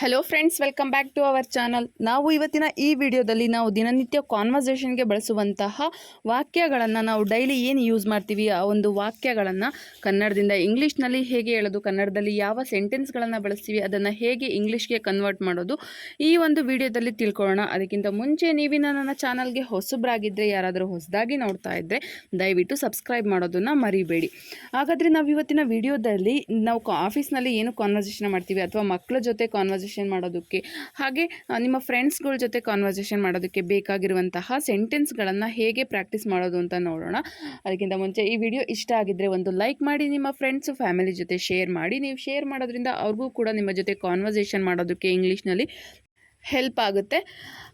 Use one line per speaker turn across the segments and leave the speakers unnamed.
Hello friends, welcome back to our channel. ನಾವು ಇವತ್ತಿನ ಈ ವಿಡಿಯೋದಲ್ಲಿ ನಾವು ದಿನನಿತ್ಯ ಕಾನ್ವರ್ಸೇಷನ್ಗೆ ಬಳಸುವಂತಹ ವಾಕ್ಯಗಳನ್ನು ನಾವು ಡೈಲಿ ಏನು ಯೂಸ್ ಮಾಡ್ತೀವಿ ಆ ಒಂದು ವಾಕ್ಯಗಳನ್ನು ಕನ್ನಡದಿಂದ ಇಂಗ್ಲೀಷ್ನಲ್ಲಿ ಹೇಗೆ ಹೇಳೋದು, ಕನ್ನಡದಲ್ಲಿ ಯಾವ ಸೆಂಟೆನ್ಸ್ಗಳನ್ನು ಬಳಸ್ತೀವಿ ಅದನ್ನು ಹೇಗೆ ಇಂಗ್ಲೀಷ್ಗೆ ಕನ್ವರ್ಟ್ ಮಾಡೋದು ಈ ಒಂದು ವಿಡಿಯೋದಲ್ಲಿ ತಿಳ್ಕೊಳ್ಳೋಣ. ಅದಕ್ಕಿಂತ ಮುಂಚೆ ನೀವಿನ ನನ್ನ ಚಾನಲ್ಗೆ ಹೊಸಬ್ರಾಗಿದ್ದರೆ, ಯಾರಾದರೂ ಹೊಸದಾಗಿ ನೋಡ್ತಾ ಇದ್ದರೆ ದಯವಿಟ್ಟು ಸಬ್ಸ್ಕ್ರೈಬ್ ಮಾಡೋದನ್ನು ಮರಿಬೇಡಿ. ಹಾಗಾದರೆ ನಾವು ಇವತ್ತಿನ ವಿಡಿಯೋದಲ್ಲಿ ನಾವು ಆಫೀಸ್ನಲ್ಲಿ ಏನು ಕಾನ್ವರ್ಸೇಷನ್ ಮಾಡ್ತೀವಿ ಅಥವಾ ಮಕ್ಕಳ ಜೊತೆ ಕಾನ್ವರ್ಸೇಷನ್ ಮಾಡೋದಕ್ಕೆ, ಹಾಗೆ ನಿಮ್ಮ ಫ್ರೆಂಡ್ಸ್ಗಳ ಜೊತೆ ಕಾನ್ವರ್ಸೇಷನ್ ಮಾಡೋದಕ್ಕೆ ಬೇಕಾಗಿರುವಂತಹ ಸೆಂಟೆನ್ಸ್ಗಳನ್ನು ಹೇಗೆ ಪ್ರಾಕ್ಟೀಸ್ ಮಾಡೋದು ಅಂತ ನೋಡೋಣ. ಅದಕ್ಕಿಂತ ಮುಂಚೆ ಈ ವಿಡಿಯೋ ಇಷ್ಟ ಆಗಿದ್ದರೆ ಒಂದು ಲೈಕ್ ಮಾಡಿ, ನಿಮ್ಮ ಫ್ರೆಂಡ್ಸು ಫ್ಯಾಮಿಲಿ ಜೊತೆ ಶೇರ್ ಮಾಡಿ. ನೀವು ಶೇರ್ ಮಾಡೋದ್ರಿಂದ ಅವ್ರಿಗೂ ಕೂಡ ನಿಮ್ಮ ಜೊತೆ ಕಾನ್ವರ್ಸೇಷನ್ ಮಾಡೋದಕ್ಕೆ ಇಂಗ್ಲೀಷ್ನಲ್ಲಿ ಹೆಲ್ಪ್ ಆಗುತ್ತೆ.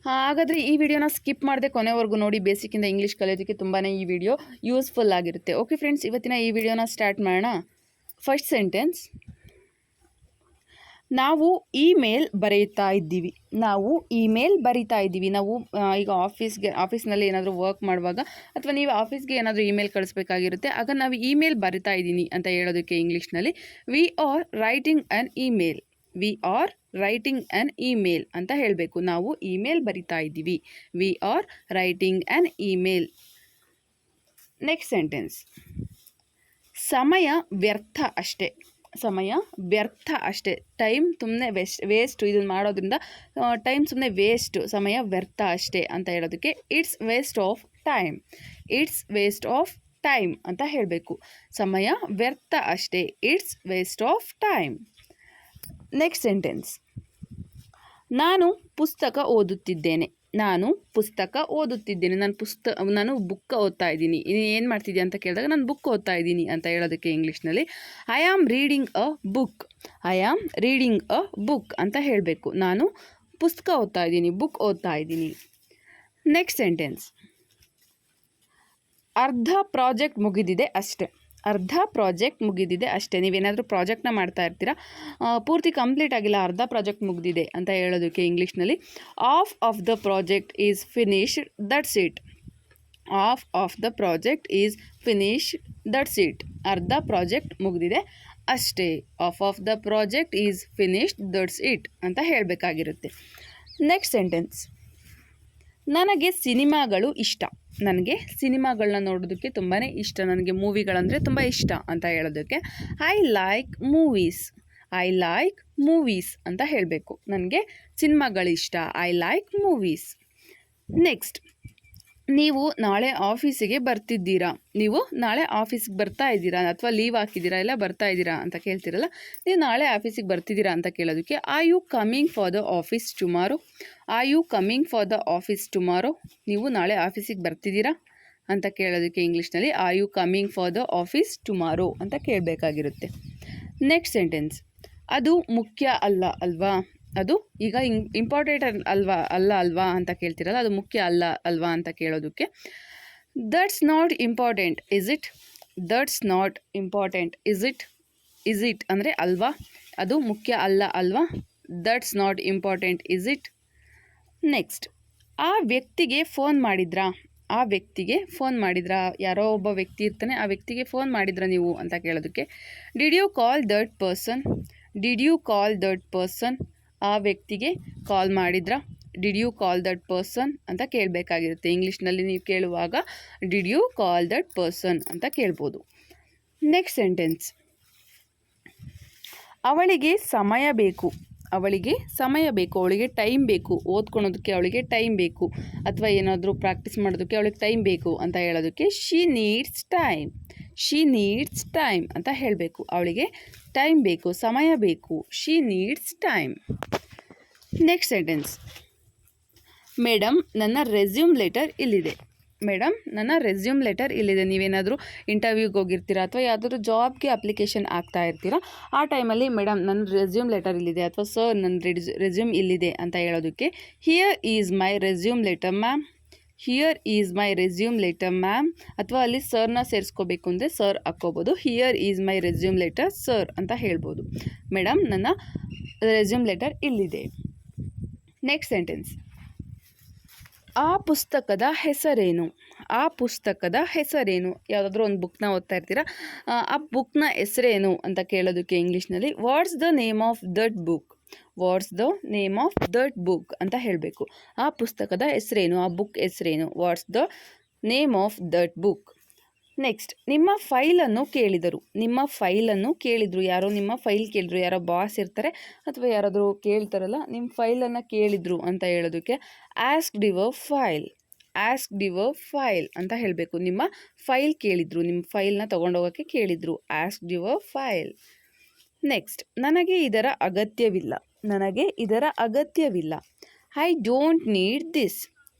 ಹಾಗಾದರೆ ಈ ವಿಡಿಯೋನ ಸ್ಕಿಪ್ ಮಾಡದೆ ಕೊನೆವರೆಗೂ ನೋಡಿ. ಬೇಸಿಕ್ಕಿಂದ ಇಂಗ್ಲೀಷ್ ಕಲಿಯೋದಕ್ಕೆ ತುಂಬಾ ಈ ವಿಡಿಯೋ ಯೂಸ್ಫುಲ್ ಆಗಿರುತ್ತೆ. ಓಕೆ ಫ್ರೆಂಡ್ಸ್, ಇವತ್ತಿನ ಈ ವಿಡಿಯೋನ ಸ್ಟಾರ್ಟ್ ಮಾಡೋಣ. ಫಸ್ಟ್ ಸೆಂಟೆನ್ಸ್, ನಾವು ಇಮೇಲ್ ಬರೀತಾ ಇದ್ದೀವಿ. ನಾವು ಇಮೇಲ್ ಬರೀತಾ ಇದ್ದೀವಿ. ನಾವು ಈಗ ಆಫೀಸ್ನಲ್ಲಿ ಏನಾದರೂ ವರ್ಕ್ ಮಾಡುವಾಗ ಅಥವಾ ನೀವು ಆಫೀಸ್ಗೆ ಏನಾದರೂ ಇಮೇಲ್ ಕಳಿಸ್ಬೇಕಾಗಿರುತ್ತೆ, ಆಗ ನಾವು ಇಮೇಲ್ ಬರಿತಾ ಇದ್ದೀನಿ ಅಂತ ಹೇಳೋದಕ್ಕೆ ಇಂಗ್ಲೀಷ್ನಲ್ಲಿ we are writing on email. We are writing on email ಅಂತ ಹೇಳಬೇಕು. ನಾವು ಇಮೇಲ್ ಬರಿತಾ ಇದ್ದೀವಿ. We are writing on email. Next sentence, ಸಮಯ ವ್ಯರ್ಥ ಅಷ್ಟೇ. ಸಮಯ ವ್ಯರ್ಥ ಅಷ್ಟೇ. ಟೈಮ್ ಸುಮ್ಮನೆ ವೇಸ್ಟು. ಇದನ್ನು ಮಾಡೋದ್ರಿಂದ ಟೈಮ್ ಸುಮ್ಮನೆ ವೇಸ್ಟು, ಸಮಯ ವ್ಯರ್ಥ ಅಷ್ಟೇ ಅಂತ ಹೇಳೋದಕ್ಕೆ it's waste of time. It's waste of time ಅಂತ ಹೇಳಬೇಕು. ಸಮಯ ವ್ಯರ್ಥ ಅಷ್ಟೇ, it's waste of time. Next sentence, ನಾನು ಪುಸ್ತಕ ಓದುತ್ತಿದ್ದೇನೆ. ನಾನು ಪುಸ್ತಕ ಓದುತ್ತಿದ್ದೇನೆ. ನಾನು ಬುಕ್ ಓದ್ತಾ ಇದ್ದೀನಿ. ಏನು ಮಾಡ್ತಿದ್ದೆ ಅಂತ ಕೇಳಿದಾಗ ನಾನು ಬುಕ್ ಓದ್ತಾ ಇದ್ದೀನಿ ಅಂತ ಹೇಳೋದಕ್ಕೆ ಇಂಗ್ಲೀಷ್ನಲ್ಲಿ I am reading a book. I am reading a book ಅಂತ ಹೇಳಬೇಕು. ನಾನು ಪುಸ್ತಕ ಓದ್ತಾ ಇದ್ದೀನಿ, ಬುಕ್ ಓದ್ತಾ ಇದ್ದೀನಿ. ನೆಕ್ಸ್ಟ್ ಸೆಂಟೆನ್ಸ್, ಅರ್ಧ ಪ್ರಾಜೆಕ್ಟ್ ಮುಗಿದಿದೆ ಅಷ್ಟೇ. ಅರ್ಧ ಪ್ರಾಜೆಕ್ಟ್ ಮುಗಿದಿದೆ ಅಷ್ಟೇ. ನೀವೇನಾದರೂ ಪ್ರಾಜೆಕ್ಟ್ನ ಮಾಡ್ತಾ ಇರ್ತೀರಾ, ಪೂರ್ತಿ ಕಂಪ್ಲೀಟ್ ಆಗಿಲ್ಲ, ಅರ್ಧ ಪ್ರಾಜೆಕ್ಟ್ ಮುಗಿದಿದೆ ಅಂತ ಹೇಳೋದಕ್ಕೆ ಇಂಗ್ಲೀಷ್ನಲ್ಲಿ of of the project is finished, that's it. Of of the project is finished, that's it. ಅರ್ಧ ಪ್ರಾಜೆಕ್ಟ್ ಮುಗಿದಿದೆ ಅಷ್ಟೇ. Of of the project is finished, that's it ಅಂತ ಹೇಳಬೇಕಾಗಿರುತ್ತೆ. ನೆಕ್ಸ್ಟ್ ಸೆಂಟೆನ್ಸ್, ನನಗೆ ಸಿನಿಮಾಗಳು ಇಷ್ಟ. ನನಗೆ ಸಿನಿಮಾಗಳನ್ನ ನೋಡೋದಕ್ಕೆ ತುಂಬಾ ಇಷ್ಟ. ನನಗೆ ಮೂವಿಗಳಂದರೆ ತುಂಬ ಇಷ್ಟ ಅಂತ ಹೇಳೋದಕ್ಕೆ I like movies. I like movies ಅಂತ ಹೇಳಬೇಕು. ನನಗೆ ಸಿನಿಮಾಗಳಿಷ್ಟ. I like movies. ನೆಕ್ಸ್ಟ್, ನೀವು ನಾಳೆ ಆಫೀಸಿಗೆ ಬರ್ತಿದ್ದೀರಾ. ನೀವು ನಾಳೆ ಆಫೀಸಿಗೆ ಬರ್ತಾ ಇದ್ದೀರಾ ಅಥವಾ ಲೀವ್ ಹಾಕಿದ್ದೀರಾ, ಇಲ್ಲ ಬರ್ತಾ ಇದ್ದೀರಾ ಅಂತ ಕೇಳ್ತಿರಲ್ಲ, ನೀವು ನಾಳೆ ಆಫೀಸಿಗೆ ಬರ್ತಿದ್ದೀರಾ ಅಂತ ಕೇಳೋದಕ್ಕೆ are you coming for the office tomorrow. Are you coming for the office tomorrow. ನೀವು ನಾಳೆ ಆಫೀಸಿಗೆ ಬರ್ತಿದ್ದೀರಾ ಅಂತ ಕೇಳೋದಕ್ಕೆ ಇಂಗ್ಲೀಷ್ನಲ್ಲಿ are you coming for the office tomorrow ಅಂತ ಕೇಳಬೇಕಾಗಿರುತ್ತೆ. ನೆಕ್ಸ್ಟ್ ಸೆಂಟೆನ್ಸ್, ಅದು ಮುಖ್ಯ ಅಲ್ಲ ಅಲ್ವಾ. ಅದು ಈಗ ಇಂಪಾರ್ಟೆಂಟ್ ಅಲ್ವಾ ಅಂತ ಕೇಳ್ತಿರಲ್ಲ, ಅದು ಮುಖ್ಯ ಅಲ್ವಾ ಅಂತ ಕೇಳೋದಕ್ಕೆ that's not important is it. That's not important is it. Is it ಅಂದರೆ ಅಲ್ವಾ, ಅದು ಮುಖ್ಯ ಅಲ್ವಾ. That's not important is it. Next, ಆ ವ್ಯಕ್ತಿಗೆ ಫೋನ್ ಮಾಡಿದ್ರಾ. ಆ ವ್ಯಕ್ತಿಗೆ ಫೋನ್ ಮಾಡಿದ್ರಾ. ಯಾರೋ ಒಬ್ಬ ವ್ಯಕ್ತಿ ಇರ್ತಾನೆ, ಆ ವ್ಯಕ್ತಿಗೆ ಫೋನ್ ಮಾಡಿದ್ರಾ ನೀವು ಅಂತ ಕೇಳೋದಕ್ಕೆ did you call that person. Did you call that person. ಆ ವ್ಯಕ್ತಿಗೆ ಕಾಲ್ ಮಾಡಿದ್ರಾ. Did you call that person ಅಂತ ಕೇಳಬೇಕಾಗಿರುತ್ತೆ. ಇಂಗ್ಲೀಷ್ನಲ್ಲಿ ನೀವು ಕೇಳುವಾಗ did you call that person ಅಂತ ಕೇಳ್ಬೋದು. ನೆಕ್ಸ್ಟ್ ಸೆಂಟೆನ್ಸ್, ಅವಳಿಗೆ ಸಮಯ ಬೇಕು. ಅವಳಿಗೆ ಸಮಯ ಬೇಕು, ಅವಳಿಗೆ ಟೈಮ್ ಬೇಕು. ಓದ್ಕೊಳೋದಕ್ಕೆ ಅವಳಿಗೆ ಟೈಮ್ ಬೇಕು, ಅಥವಾ ಏನಾದರೂ ಪ್ರಾಕ್ಟೀಸ್ ಮಾಡೋದಕ್ಕೆ ಅವಳಿಗೆ ಟೈಮ್ ಬೇಕು ಅಂತ ಹೇಳೋದಕ್ಕೆ she needs time. She needs time ಅಂತ ಹೇಳಬೇಕು. ಅವಳಿಗೆ ಟೈಮ್ ಬೇಕು, ಸಮಯ ಬೇಕು. She needs time. Next sentence, madam ನನ್ನ ರೆಸ್ಯೂಮ್ ಲೆಟರ್ ಇಲ್ಲಿದೆ. ಮೇಡಮ್ ನನ್ನ ರೆಸ್ಯೂಮ್ ಲೆಟರ್ ಇಲ್ಲಿದೆ. ನೀವೇನಾದರೂ ಇಂಟರ್ವ್ಯೂಗೆ ಹೋಗಿರ್ತೀರಾ ಅಥವಾ ಯಾವುದಾದ್ರೂ ಜಾಬ್ಗೆ ಅಪ್ಲಿಕೇಶನ್ ಆಗ್ತಾ ಇರ್ತೀರಾ, ಆ ಟೈಮಲ್ಲಿ ಮೇಡಮ್ ನನ್ನ ರೆಸ್ಯೂಮ್ ಲೆಟರ್ ಇಲ್ಲಿದೆ ಅಥವಾ ಸರ್ ನನ್ನ ರೆಸ್ಯೂಮ್ ಇಲ್ಲಿದೆ ಅಂತ ಹೇಳೋದಕ್ಕೆ here is my resume letter ma'am. Here is my resume letter ma'am. ಅಥವಾ ಅಲ್ಲಿ ಸರ್ನ ಸೇರಿಸ್ಕೋಬೇಕು ಅಂದರೆ ಸರ್ ಹಾಕ್ಕೋಬೋದು. Here is my resume letter sir ಅಂತ ಹೇಳ್ಬೋದು. ಮೇಡಮ್ ನನ್ನ ರೆಸ್ಯೂಮ್ ಲೆಟರ್ ಇಲ್ಲಿದೆ. ನೆಕ್ಸ್ಟ್ ಸೆಂಟೆನ್ಸ್, ಆ ಪುಸ್ತಕದ ಹೆಸರೇನು. ಆ ಪುಸ್ತಕದ ಹೆಸರೇನು. ಯಾವುದಾದ್ರೂ ಒಂದು ಬುಕ್ನ ಓದ್ತಾ ಇರ್ತೀರಾ, ಆ ಬುಕ್ನ ಹೆಸರೇನು ಅಂತ ಕೇಳೋದಕ್ಕೆ ಇಂಗ್ಲೀಷ್ನಲ್ಲಿ what's the name of that book. What's the name of that book ಅಂತ ಹೇಳಬೇಕು. ಆ ಪುಸ್ತಕದ ಹೆಸರೇನು, ಆ ಬುಕ್ ಹೆಸರೇನು, what's the name of that book. Next, ನಿಮ್ಮ ಫೈಲನ್ನು ಕೇಳಿದರು. ನಿಮ್ಮ ಫೈಲನ್ನು ಕೇಳಿದರು, ಯಾರೋ ನಿಮ್ಮ ಫೈಲ್ ಕೇಳಿದ್ರು, ಯಾರೋ ಬಾಸ್ ಇರ್ತಾರೆ ಅಥವಾ ಯಾರಾದರೂ ಕೇಳ್ತಾರಲ್ಲ, ನಿಮ್ಮ ಫೈಲನ್ನು ಕೇಳಿದರು ಅಂತ ಹೇಳೋದಕ್ಕೆ asked your file, asked your file ಅಂತ ಹೇಳಬೇಕು. ನಿಮ್ಮ ಫೈಲ್ ಕೇಳಿದರು, ನಿಮ್ಮ ಫೈಲ್ನ ತೊಗೊಂಡೋಗೋಕ್ಕೆ ಕೇಳಿದರು, ಆಸ್ಕ್ಡ್ ಯುವರ್ ಫೈಲ್. ನೆಕ್ಸ್ಟ್, ನನಗೆ ಇದರ ಅಗತ್ಯವಿಲ್ಲ. ನನಗೆ ಇದರ ಅಗತ್ಯವಿಲ್ಲ. I don't need this,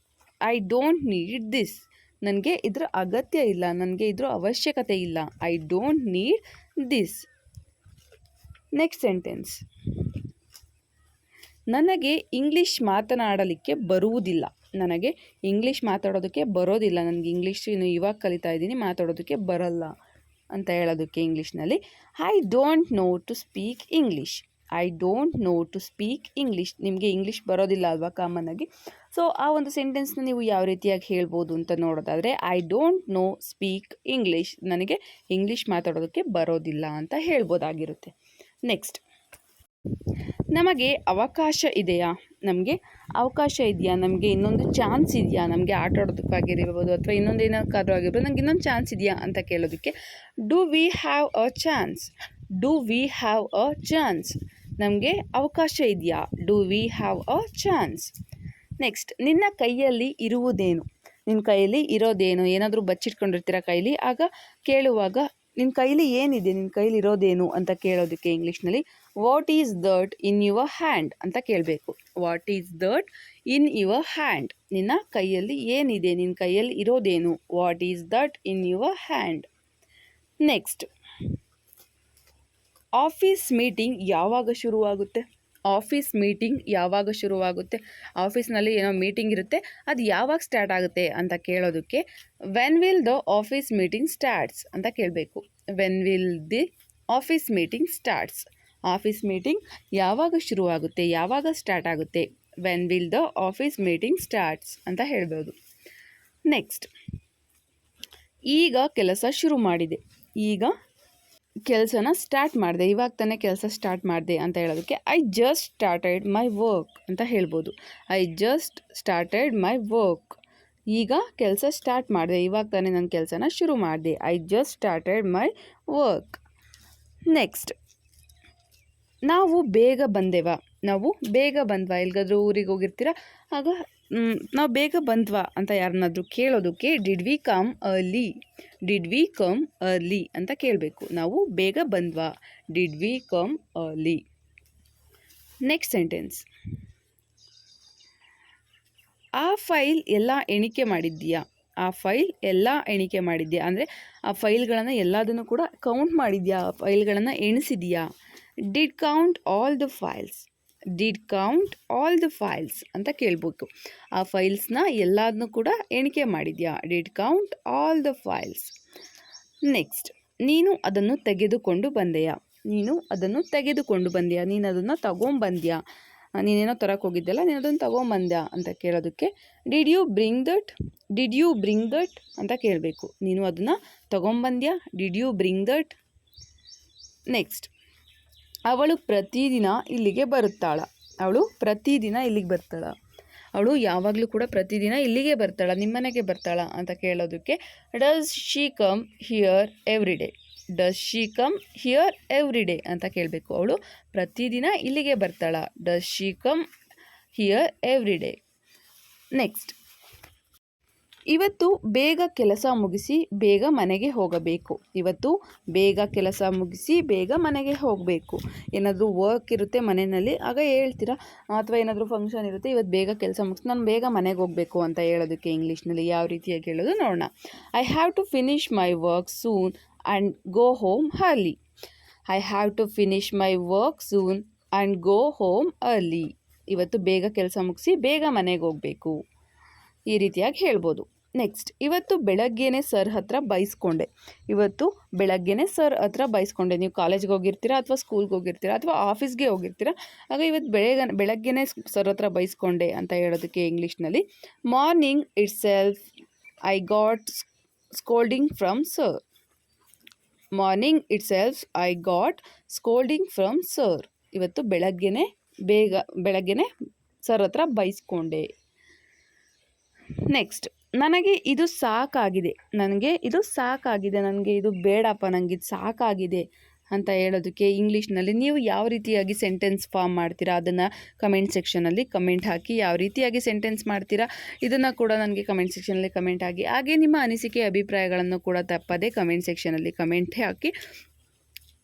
I don't need this. ನನಗೆ ಇದರ ಅಗತ್ಯ ಇಲ್ಲ, ನನಗೆ ಇದರ ಅವಶ್ಯಕತೆ ಇಲ್ಲ. I don't need this. Next sentence, ನನಗೆ ಇಂಗ್ಲೀಷ್ ಮಾತನಾಡಲಿಕ್ಕೆ ಬರುವುದಿಲ್ಲ. ನನಗೆ ಇಂಗ್ಲೀಷ್ ಮಾತಾಡೋದಕ್ಕೆ ಬರೋದಿಲ್ಲ, ನನಗೆ ಇಂಗ್ಲೀಷ್ ಇನ್ನು ಇವಾಗ ಕಲಿತಾ ಇದ್ದೀನಿ, ಮಾತಾಡೋದಕ್ಕೆ ಬರಲ್ಲ ಅಂತ ಹೇಳೋದಕ್ಕೆ ಇಂಗ್ಲೀಷ್ನಲ್ಲಿ I don't know to speak English. I don't know to speak English. ನಿಮಗೆ ಇಂಗ್ಲೀಷ್ ಬರೋದಿಲ್ಲ ಅಲ್ವಾ ಕಾಮನ್ ಆಗಿ. ಸೊ ಆ ಒಂದು ಸೆಂಟೆನ್ಸ್ನ ನೀವು ಯಾವ ರೀತಿಯಾಗಿ ಹೇಳ್ಬೋದು ಅಂತ ನೋಡೋದಾದರೆ I don't no speak English, ನನಗೆ ಇಂಗ್ಲೀಷ್ ಮಾತಾಡೋದಕ್ಕೆ ಬರೋದಿಲ್ಲ ಅಂತ ಹೇಳ್ಬೋದಾಗಿರುತ್ತೆ. ನೆಕ್ಸ್ಟ್, ನಮಗೆ ಅವಕಾಶ ಇದೆಯಾ. ನಮಗೆ ಅವಕಾಶ ಇದೆಯಾ, ನಮಗೆ ಇನ್ನೊಂದು ಚಾನ್ಸ್ ಇದೆಯಾ, ನಮಗೆ ಆಟ ಆಡೋದಕ್ಕಾಗಿರ್ಬೋದು ಅಥವಾ ಇನ್ನೊಂದು ಏನಕ್ಕಾದ್ರೂ ಆಗಿರ್ಬೋದು, ನನಗೆ ಇನ್ನೊಂದು ಚಾನ್ಸ್ ಇದೆಯಾ ಅಂತ ಕೇಳೋದಕ್ಕೆ do we have a chance, do we have a chance. ನಮಗೆ ಅವಕಾಶ ಇದೆಯಾ, do we have a chance. Next, ನಿನ್ನ ಕೈಯಲ್ಲಿ ಇರುವುದೇನು. ನಿನ್ನ ಕೈಯಲ್ಲಿ ಇರೋದೇನು, ಏನಾದರೂ ಬಚ್ಚಿಟ್ಕೊಂಡಿರ್ತೀರ ಕೈಲಿ, ಆಗ ಕೇಳುವಾಗ ನಿನ್ನ ಕೈಲಿ ಏನಿದೆ, ನಿನ್ನ ಕೈಲಿ ಇರೋದೇನು ಅಂತ ಕೇಳೋದಕ್ಕೆ ಇಂಗ್ಲೀಷ್ನಲ್ಲಿ what is that in your hand ಅಂತ ಕೇಳಬೇಕು. What is that in your hand. ನಿನ್ನ ಕೈಯಲ್ಲಿ ಏನಿದೆ, ನಿನ್ನ ಕೈಯಲ್ಲಿ ಇರೋದೇನು, what is that in your hand. Next, office meeting ಯಾವಾಗ ಶುರುವಾಗುತ್ತೆ. ಆಫೀಸ್ ಮೀಟಿಂಗ್ ಯಾವಾಗ ಶುರುವಾಗುತ್ತೆ. ಆಫೀಸ್ನಲ್ಲಿ ಏನೋ ಮೀಟಿಂಗ್ ಇರುತ್ತೆ, ಅದು ಯಾವಾಗ ಸ್ಟಾರ್ಟ್ ಆಗುತ್ತೆ ಅಂತ ಕೇಳೋದಕ್ಕೆ when will the office meeting starts ಅಂತ ಕೇಳಬೇಕು. When will the office meeting starts. Office meeting ಯಾವಾಗ ಶುರುವಾಗುತ್ತೆ, ಯಾವಾಗ ಸ್ಟಾರ್ಟ್ ಆಗುತ್ತೆ, when will the office meeting starts ಅಂತ ಹೇಳ್ಬೋದು. ನೆಕ್ಸ್ಟ್, ಈಗ ಕೆಲಸ ಶುರು ಮಾಡಿದೆ. ಈಗ ಕೆಲಸನ ಸ್ಟಾರ್ಟ್ ಮಾಡಿದೆ, ಇವಾಗ ತಾನೇ ಕೆಲಸ ಸ್ಟಾರ್ಟ್ ಮಾಡಿದೆ ಅಂತ ಹೇಳೋದಕ್ಕೆ I just started my work ಅಂತ ಹೇಳ್ಬೋದು. I just started my work. ಈಗ ಕೆಲಸ ಸ್ಟಾರ್ಟ್ ಮಾಡಿದೆ, ಇವಾಗ ತಾನೇ ನನ್ನ ಕೆಲಸನ ಶುರು ಮಾಡಿದೆ. I just started my work. Next, ನಾವು ಬೇಗ ಬಂದೆವಾ. ನಾವು ಬೇಗ ಬಂದ್ವಾ, ಎಲ್ಲಿಗಾದ್ರೂ ಊರಿಗೆ ಹೋಗಿರ್ತೀರ, ಆಗ ನಾವು ಬೇಗ ಬಂದ್ವಾ ಅಂತ ಯಾರನ್ನಾದ್ರೂ ಕೇಳೋದಕ್ಕೆ did we come early, did we come early ಅಂತ ಕೇಳಬೇಕು. ನಾವು ಬೇಗ ಬಂದ್ವಾ, did we come early. Next sentence, ಆ ಫೈಲ್ ಎಲ್ಲ ಎಣಿಕೆ ಮಾಡಿದ್ದೀಯಾ. ಆ ಫೈಲ್ ಎಲ್ಲ ಎಣಿಕೆ ಮಾಡಿದ್ಯಾ ಅಂದರೆ ಆ ಫೈಲ್ಗಳನ್ನು ಎಲ್ಲದನ್ನು ಕೂಡ ಕೌಂಟ್ ಮಾಡಿದ್ಯಾ, ಆ ಫೈಲ್ಗಳನ್ನು ಎಣಿಸಿದ್ಯಾ. Did count all the files, did count all the files ಅಂತ ಕೇಳಬೇಕು. ಆ ಫೈಲ್ಸ್ನ ಎಲ್ಲದನ್ನೂ ಕೂಡ ಎಣಿಕೆ ಮಾಡಿದ್ಯಾ, did count all the files. Next, ನೀನು ಅದನ್ನು ತೆಗೆದುಕೊಂಡು ಬಂದೆಯಾ. ನೀನು ಅದನ್ನು ತೆಗೆದುಕೊಂಡು ಬಂದ್ಯಾ, ನೀನು ಅದನ್ನು ತಗೊಂಬಂದ್ಯಾ. ನೀನೇನೋ ತರಕ್ಕೆ ಹೋಗಿದ್ದೆಲ್ಲ, ನೀನು ಅದನ್ನು ತಗೊಂಬಂದ್ಯಾ ಅಂತ ಕೇಳೋದಕ್ಕೆ did you bring that, did you bring that ಅಂತ ಕೇಳಬೇಕು. ನೀನು ಅದನ್ನು ತಗೊಂಬಂದ್ಯಾ, did you bring that. Next, ಅವಳು ಪ್ರತಿದಿನ ಇಲ್ಲಿಗೆ ಬರುತ್ತಾಳ. ಅವಳು ಪ್ರತಿದಿನ ಇಲ್ಲಿಗೆ ಬರ್ತಾಳ. ಅವಳು ಯಾವಾಗಲೂ ಕೂಡ ಪ್ರತಿದಿನ ಇಲ್ಲಿಗೆ ಬರ್ತಾಳ, ನಿಮ್ಮನೆಗೆ ಬರ್ತಾಳ ಅಂತ ಕೇಳೋದಕ್ಕೆ does she come here every day, does she come here every day ಅಂತ ಕೇಳಬೇಕು. ಅವಳು ಪ್ರತಿದಿನ ಇಲ್ಲಿಗೆ ಬರ್ತಾಳ, does she come here every day. Next, ಇವತ್ತು ಬೇಗ ಕೆಲಸ ಮುಗಿಸಿ ಬೇಗ ಮನೆಗೆ ಹೋಗಬೇಕು. ಇವತ್ತು ಬೇಗ ಕೆಲಸ ಮುಗಿಸಿ ಬೇಗ ಮನೆಗೆ ಹೋಗಬೇಕು. ಏನಾದರೂ ವರ್ಕ್ ಇರುತ್ತೆ ಮನೆಯಲ್ಲಿ, ಆಗ ಹೇಳ್ತೀರಾ, ಅಥವಾ ಏನಾದರೂ ಫಂಕ್ಷನ್ ಇರುತ್ತೆ, ಇವತ್ತು ಬೇಗ ಕೆಲಸ ಮುಗಿಸಿ ನಾನು ಬೇಗ ಮನೆಗೆ ಹೋಗಬೇಕು ಅಂತ ಹೇಳೋದಕ್ಕೆ ಇಂಗ್ಲೀಷ್ನಲ್ಲಿ ಯಾವ ರೀತಿಯಾಗಿ ಹೇಳೋದು ನೋಡೋಣ. I have to finish my work soon and go home early. I have to finish my work soon and go home early. ಇವತ್ತು ಬೇಗ ಕೆಲಸ ಮುಗಿಸಿ ಬೇಗ ಮನೆಗೆ ಹೋಗಬೇಕು, ಈ ರೀತಿಯಾಗಿ ಹೇಳ್ಬೋದು. ನೆಕ್ಸ್ಟ್, ಇವತ್ತು ಬೆಳಗ್ಗೆನೇ ಸರ್ ಹತ್ರ ಬೈಸ್ಕೊಂಡೆ. ಇವತ್ತು ಬೆಳಗ್ಗೆನೇ ಸರ್ ಹತ್ರ ಬೈಸ್ಕೊಂಡೆ. ನೀವು ಕಾಲೇಜ್ಗೆ ಹೋಗಿರ್ತೀರಾ ಅಥವಾ ಸ್ಕೂಲ್ಗೆ ಹೋಗಿರ್ತೀರಾ ಅಥವಾ ಆಫೀಸ್ಗೆ ಹೋಗಿರ್ತೀರಾ, ಆಗ ಇವತ್ತು ಬೆಳಗ್ಗೆನೇ ಸರ್ ಹತ್ರ ಬೈಸ್ಕೊಂಡೆ ಅಂತ ಹೇಳೋದಕ್ಕೆ ಇಂಗ್ಲೀಷ್ನಲ್ಲಿ morning it self I got scolding from sir. Morning it self I got scolding from sir. ಇವತ್ತು ಬೆಳಗ್ಗೆನೇ ಬೇಗ ಬೆಳಗ್ಗೆನೇ ಸರ್ ಹತ್ರ ಬೈಸ್ಕೊಂಡೆ. ನೆಕ್ಸ್ಟ್, ನನಗೆ ಇದು ಸಾಕಾಗಿದೆ, ನನಗೆ ಇದು ಬೇಡಪ್ಪ, ನನಗೆ ಇದು ಸಾಕಾಗಿದೆ ಅಂತ ಹೇಳೋದಕ್ಕೆ ಇಂಗ್ಲೀಷ್ನಲ್ಲಿ ನೀವು ಯಾವ ರೀತಿಯಾಗಿ ಸೆಂಟೆನ್ಸ್ ಫಾರ್ಮ್ ಮಾಡ್ತೀರಾ ಅದನ್ನು ಕಮೆಂಟ್ ಸೆಕ್ಷನಲ್ಲಿ ಕಮೆಂಟ್ ಹಾಕಿ. ಯಾವ ರೀತಿಯಾಗಿ ಸೆಂಟೆನ್ಸ್ ಮಾಡ್ತೀರಾ ಇದನ್ನು ಕೂಡ ನನಗೆ ಕಮೆಂಟ್ ಸೆಕ್ಷನಲ್ಲಿ ಕಮೆಂಟ್ ಹಾಕಿ. ಹಾಗೆ ನಿಮ್ಮ ಅನಿಸಿಕೆ ಅಭಿಪ್ರಾಯಗಳನ್ನು ಕೂಡ ತಪ್ಪದೆ ಕಮೆಂಟ್ ಸೆಕ್ಷನಲ್ಲಿ ಕಮೆಂಟ್ ಹಾಕಿ.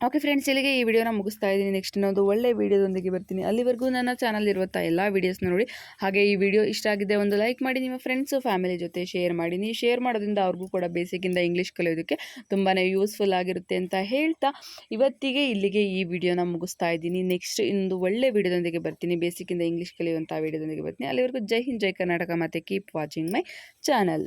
ಓಕೆ ಫ್ರೆಂಡ್ಸ್, ಇಲ್ಲಿಗೆ ಈ ವಿಡಿಯೋನ ಮುಗಿಸ್ತಾ ಇದ್ದೀನಿ. ನೆಕ್ಸ್ಟ್ ಇನ್ನೊಂದು ಒಳ್ಳೆ ವಿಡಿಯೋದೊಂದಿಗೆ ಬರ್ತೀನಿ. ಅಲ್ಲಿವರೆಗೂ ನನ್ನ ಚಾನಲ್ ಇರುವಂಥ ಎಲ್ಲ ವೀಡಿಯೋಸ್ನ ನೋಡಿ. ಹಾಗೆ ಈ ವಿಡಿಯೋ ಇಷ್ಟ ಆಗಿದೆ ಒಂದು ಲೈಕ್ ಮಾಡಿ, ನಿಮ್ಮ ಫ್ರೆಂಡ್ಸು ಫ್ಯಾಮಿಲಿ ಜೊತೆ ಶೇರ್ ಮಾಡಿ. ನೀವು ಶೇರ್ ಮಾಡೋದ್ರಿಂದ ಅವ್ರಿಗೂ ಕೂಡ ಬೇಸಿಕ್ಕಿಂದ ಇಂಗ್ಲೀಷ್ ಕಲಿಯೋದಕ್ಕೆ ತುಂಬಾ ಯೂಸ್ಫುಲ್ ಆಗಿರುತ್ತೆ ಅಂತ ಹೇಳ್ತಾ ಇವತ್ತಿಗೆ ಇಲ್ಲಿಗೆ ಈ ವಿಡಿಯೋನ ಮುಗಿಸ್ತಾ ಇದ್ದೀನಿ. ನೆಕ್ಸ್ಟ್ ಇನ್ನೊಂದು ಒಳ್ಳೆ ವಿಡಿಯೋದೊಂದಿಗೆ ಬರ್ತೀನಿ, ಬೇಸಿಕ್ಕಿಂದ ಇಂಗ್ಲೀಷ್ ಕಲಿಯುವಂಥ ವಿಡಿಯೋದೊಂದಿಗೆ ಬರ್ತೀನಿ. ಅಲ್ಲಿವರೆಗೂ ಜೈ ಹಿಂದ್, ಜೈ ಕರ್ನಾಟಕ, ಮತ್ತು ಕೀಪ್ ವಾಚಿಂಗ್ ಮೈ ಚಾನಲ್.